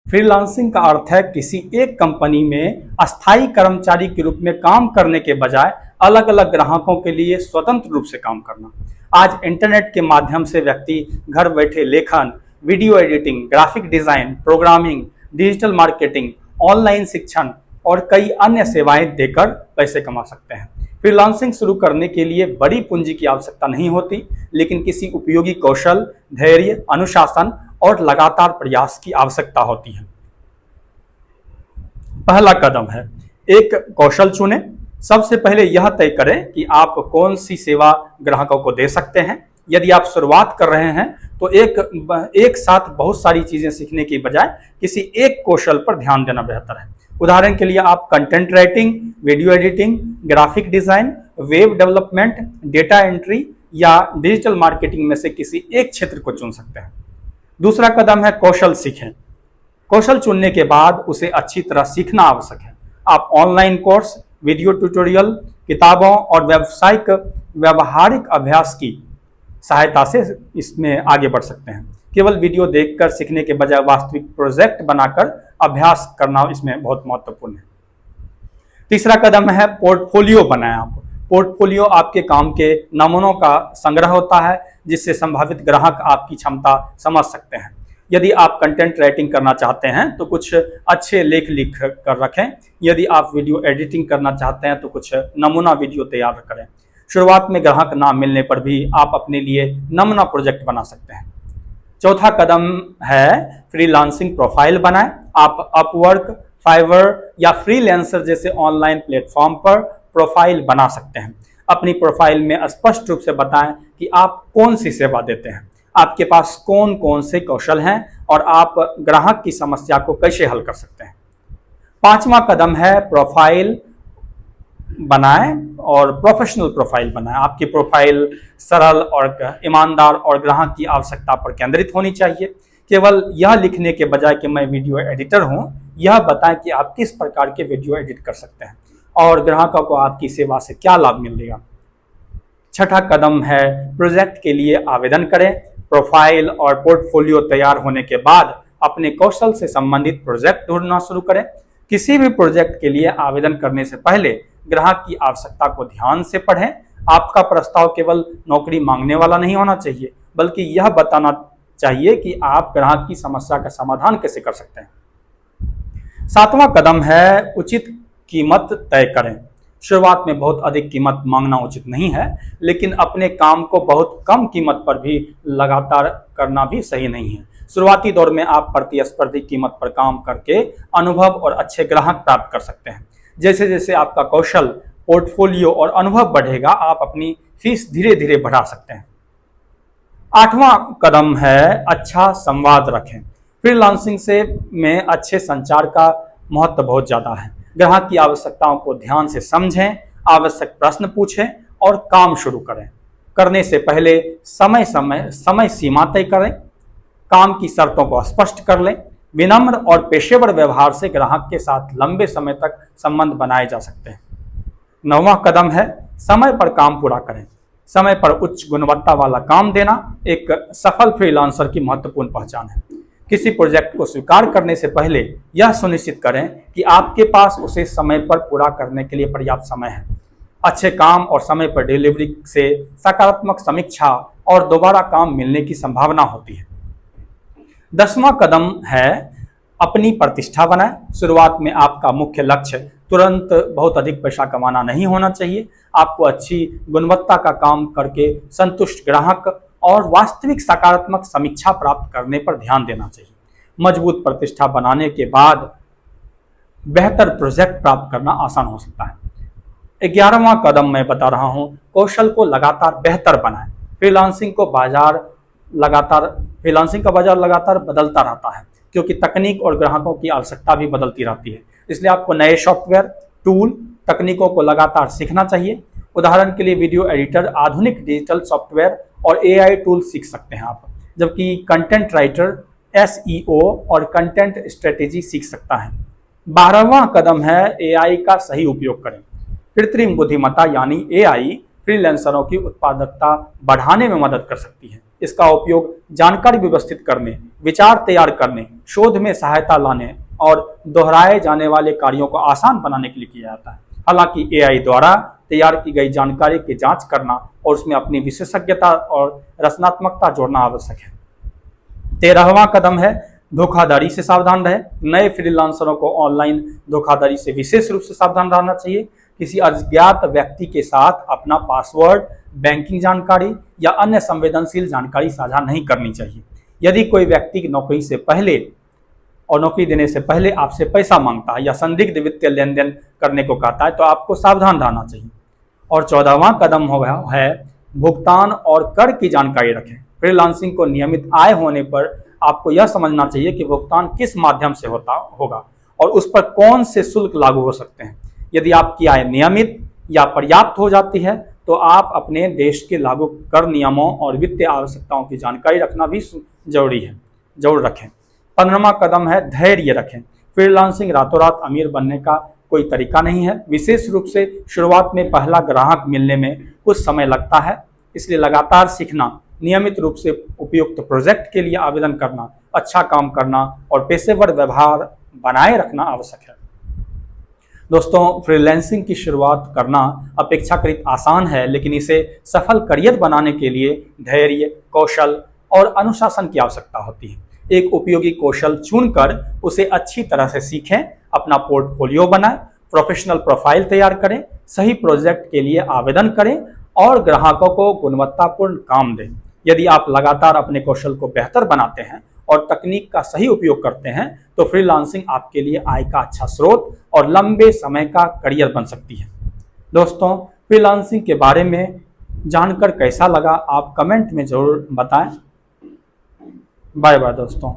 Freelancing का अर्थ है किसी एक कंपनी में अस्थायी कर्मचारी के रूप में काम करने के बजाय अलग अलग ग्राहकों के लिए स्वतंत्र रूप से काम करना। आज इंटरनेट के माध्यम से व्यक्ति घर बैठे लेखन, video editing, graphic design, programming, digital marketing, online शिक्षण और कई अन्य सेवाएं देकर पैसे कमा सकते हैं। फ्रीलांसिंग शुरू करने के लिए बड़ी पूंजी की आवश्यकता नहीं होती, लेकिन किसी उपयोगी कौशल, धैर्य, अनुशासन और लगातार प्रयास की आवश्यकता होती है। पहला कदम है एक कौशल चुनें। सबसे पहले यह तय करें कि आप कौन सी सेवा ग्राहकों को दे सकते हैं। यदि आप शुरुआत कर रहे हैं तो एक साथ बहुत सारी चीजें सीखने की बजाय किसी एक कौशल पर ध्यान देना बेहतर है। उदाहरण के लिए आप content writing, video editing, graphic design, web development, data entry या डिजिटल मार्केटिंग में से किसी एक क्षेत्र को चुन सकते हैं। दूसरा कदम है कौशल सीखें। कौशल चुनने के बाद उसे अच्छी तरह सीखना आवश्यक है। आप ऑनलाइन कोर्स, वीडियो ट्यूटोरियल, किताबों और व्यवहारिक अभ्यास की सहायता से इसमें आगे बढ़ सकते हैं। केवल वीडियो देखकर सीखने के बजाय वास्तविक प्रोजेक्ट बनाकर अभ्यास करना इसमें बहुत महत्वपूर्ण है। तीसरा कदम है पोर्टफोलियो बनाएं। आप पोर्टफोलियो आपके काम के नमूनों का संग्रह होता है, जिससे संभावित ग्राहक आपकी क्षमता समझ सकते हैं। यदि आप कंटेंट राइटिंग करना चाहते हैं तो कुछ अच्छे लेख लिख कर रखें। यदि आप वीडियो एडिटिंग करना चाहते हैं तो कुछ नमूना वीडियो तैयार करें। शुरुआत में ग्राहक ना मिलने पर भी आप अपने लिए नमूना प्रोजेक्ट बना सकते हैं। चौथा कदम है फ्रीलांसिंग प्रोफाइल बनाएं। आप अपवर्क, फाइवर या फ्रीलांसर जैसे ऑनलाइन प्लेटफॉर्म पर प्रोफाइल बना सकते हैं। अपनी प्रोफाइल में स्पष्ट रूप से बताएं कि आप कौन सी सेवा देते हैं, आपके पास कौन कौन से कौशल हैं और आप ग्राहक की समस्या को कैसे हल कर सकते हैं। पांचवा कदम है प्रोफाइल बनाएं और प्रोफेशनल प्रोफाइल बनाएं। आपकी प्रोफाइल सरल और ईमानदार और ग्राहक की आवश्यकता पर केंद्रित होनी चाहिए। केवल यह लिखने के बजाय कि मैं वीडियो एडिटर हूं, यह बताएं कि आप किस प्रकार के वीडियो एडिट कर सकते हैं और ग्राहकों को आपकी सेवा से क्या लाभ मिलेगा। छठा कदम है प्रोजेक्ट के लिए आवेदन करें। प्रोफाइल और पोर्टफोलियो तैयार होने के बाद अपने कौशल से संबंधित प्रोजेक्ट ढूंढना शुरू करें। किसी भी प्रोजेक्ट के लिए आवेदन करने से पहले ग्राहक की आवश्यकता को ध्यान से पढ़ें। आपका प्रस्ताव केवल नौकरी मांगने वाला नहीं होना चाहिए, बल्कि यह बताना चाहिए कि आप ग्राहक की समस्या का समाधान कैसे कर सकते हैं। सातवां कदम है उचित कीमत तय करें। शुरुआत में बहुत अधिक कीमत मांगना उचित नहीं है, लेकिन अपने काम को बहुत कम कीमत पर भी लगातार करना भी सही नहीं है। शुरुआती दौर में आप प्रतिस्पर्धी कीमत पर काम करके अनुभव और अच्छे ग्राहक प्राप्त कर सकते हैं। जैसे जैसे आपका कौशल, पोर्टफोलियो और अनुभव बढ़ेगा, आप अपनी फीस धीरे धीरे बढ़ा सकते हैं। आठवां कदम है अच्छा संवाद रखें। फ्रीलांसिंग में अच्छे संचार का महत्व बहुत ज्यादा है। ग्राहक की आवश्यकताओं को ध्यान से समझें, आवश्यक प्रश्न पूछें और काम शुरू करें। करने से पहले समय सीमा तय करें। काम की शर्तों को स्पष्ट कर लें। विनम्र और पेशेवर व्यवहार से ग्राहक के साथ लंबे समय तक संबंध बनाए जा सकते हैं। नौवां कदम है समय पर काम पूरा करें। समय पर उच्च गुणवत्ता वाला काम देना एक सफल फ्रीलांसर की महत्वपूर्ण पहचान है। किसी प्रोजेक्ट को स्वीकार करने से पहले यह सुनिश्चित करें कि आपके पास उसे समय पर पूरा करने के लिए पर्याप्त समय है। अच्छे काम और समय पर डिलीवरी से सकारात्मक समीक्षा और दोबारा काम मिलने की संभावना होती है। 10वां कदम है अपनी प्रतिष्ठा बनाएं। शुरुआत में आपका मुख्य लक्ष्य तुरंत बहुत अधिक पैसा कमाना नहीं होना चाहिए। आपको अच्छी गुणवत्ता का काम करके संतुष्ट ग्राहक और वास्तविक सकारात्मक समीक्षा प्राप्त करने पर ध्यान देना चाहिए। मजबूत प्रतिष्ठा बनाने के बाद बेहतर प्रोजेक्ट प्राप्त करना आसान हो सकता है। 11वां कदम मैं बता रहा हूं, कौशल को लगातार बेहतर बनाएं। फ्रीलांसिंग का बाजार लगातार बदलता रहता है, क्योंकि तकनीक और ग्राहकों की आवश्यकता भी बदलती रहती है। इसलिए आपको नए सॉफ्टवेयर, टूल, तकनीकों को लगातार सीखना चाहिए। उदाहरण के लिए वीडियो एडिटर आधुनिक डिजिटल सॉफ्टवेयर और AI टूल सीख सकते हैं आप, जबकि कंटेंट राइटर SEO और कंटेंट स्ट्रेटेजी सीख सकता है। 12वां कदम है AI का सही उपयोग करें। कृत्रिम बुद्धिमत्ता यानी AI फ्रीलांसरों की उत्पादकता बढ़ाने में मदद कर सकती है। इसका उपयोग जानकारी व्यवस्थित करने, विचार तैयार करने, शोध में सहायता लाने और दोहराए जाने वाले कार्यों को आसान बनाने के लिए किया जाता है। हालांकि एआई द्वारा तैयार की गई जानकारी की जांच करना और उसमें अपनी विशेषज्ञता और रचनात्मकता जोड़ना आवश्यक है। 13वां कदम है धोखाधड़ी से सावधान रहे। नए फ्रीलांसरों को ऑनलाइन धोखाधड़ी से विशेष रूप से सावधान रहना चाहिए। किसी अज्ञात व्यक्ति के साथ अपना पासवर्ड, बैंकिंग जानकारी या अन्य संवेदनशील जानकारी साझा नहीं करनी चाहिए। यदि कोई व्यक्ति नौकरी से पहले और नौकरी देने से पहले आपसे पैसा मांगता है या संदिग्ध वित्तीय लेन देन करने को कहता है तो आपको सावधान रहना चाहिए। और 14वां कदम है भुगतान और कर की जानकारी रखें। फ्रीलांसिंग को नियमित आय होने पर आपको यह समझना चाहिए कि भुगतान किस माध्यम से होगा और उस पर कौन से शुल्क लागू हो सकते हैं। यदि आपकी आय नियमित या पर्याप्त हो जाती है तो आप अपने देश के लागू कर नियमों और वित्तीय आवश्यकताओं की जानकारी रखना भी जरूर रखें। 15वां कदम है धैर्य रखें। फ्रीलांसिंग रातों रात अमीर बनने का कोई तरीका नहीं है। विशेष रूप से शुरुआत में पहला ग्राहक मिलने में कुछ समय लगता है, इसलिए लगातार सीखना, नियमित रूप से उपयुक्त प्रोजेक्ट के लिए आवेदन करना, अच्छा काम करना और पेशेवर व्यवहार बनाए रखना आवश्यक है। दोस्तों, फ्रीलांसिंग की शुरुआत करना अपेक्षाकृत आसान है, लेकिन इसे सफल करियर बनाने के लिए धैर्य, कौशल और अनुशासन की आवश्यकता होती है। एक उपयोगी कौशल चुनकर उसे अच्छी तरह से सीखें, अपना पोर्टफोलियो बनाएं, प्रोफेशनल प्रोफाइल तैयार करें, सही प्रोजेक्ट के लिए आवेदन करें और ग्राहकों को गुणवत्तापूर्ण काम दें। यदि आप लगातार अपने कौशल को बेहतर बनाते हैं और तकनीक का सही उपयोग करते हैं तो फ्रीलांसिंग आपके लिए आय का अच्छा स्रोत और लंबे समय का करियर बन सकती है। दोस्तों, फ्रीलांसिंग के बारे में जानकर कैसा लगा आप कमेंट में जरूर बताएं। बाय बाय दोस्तों।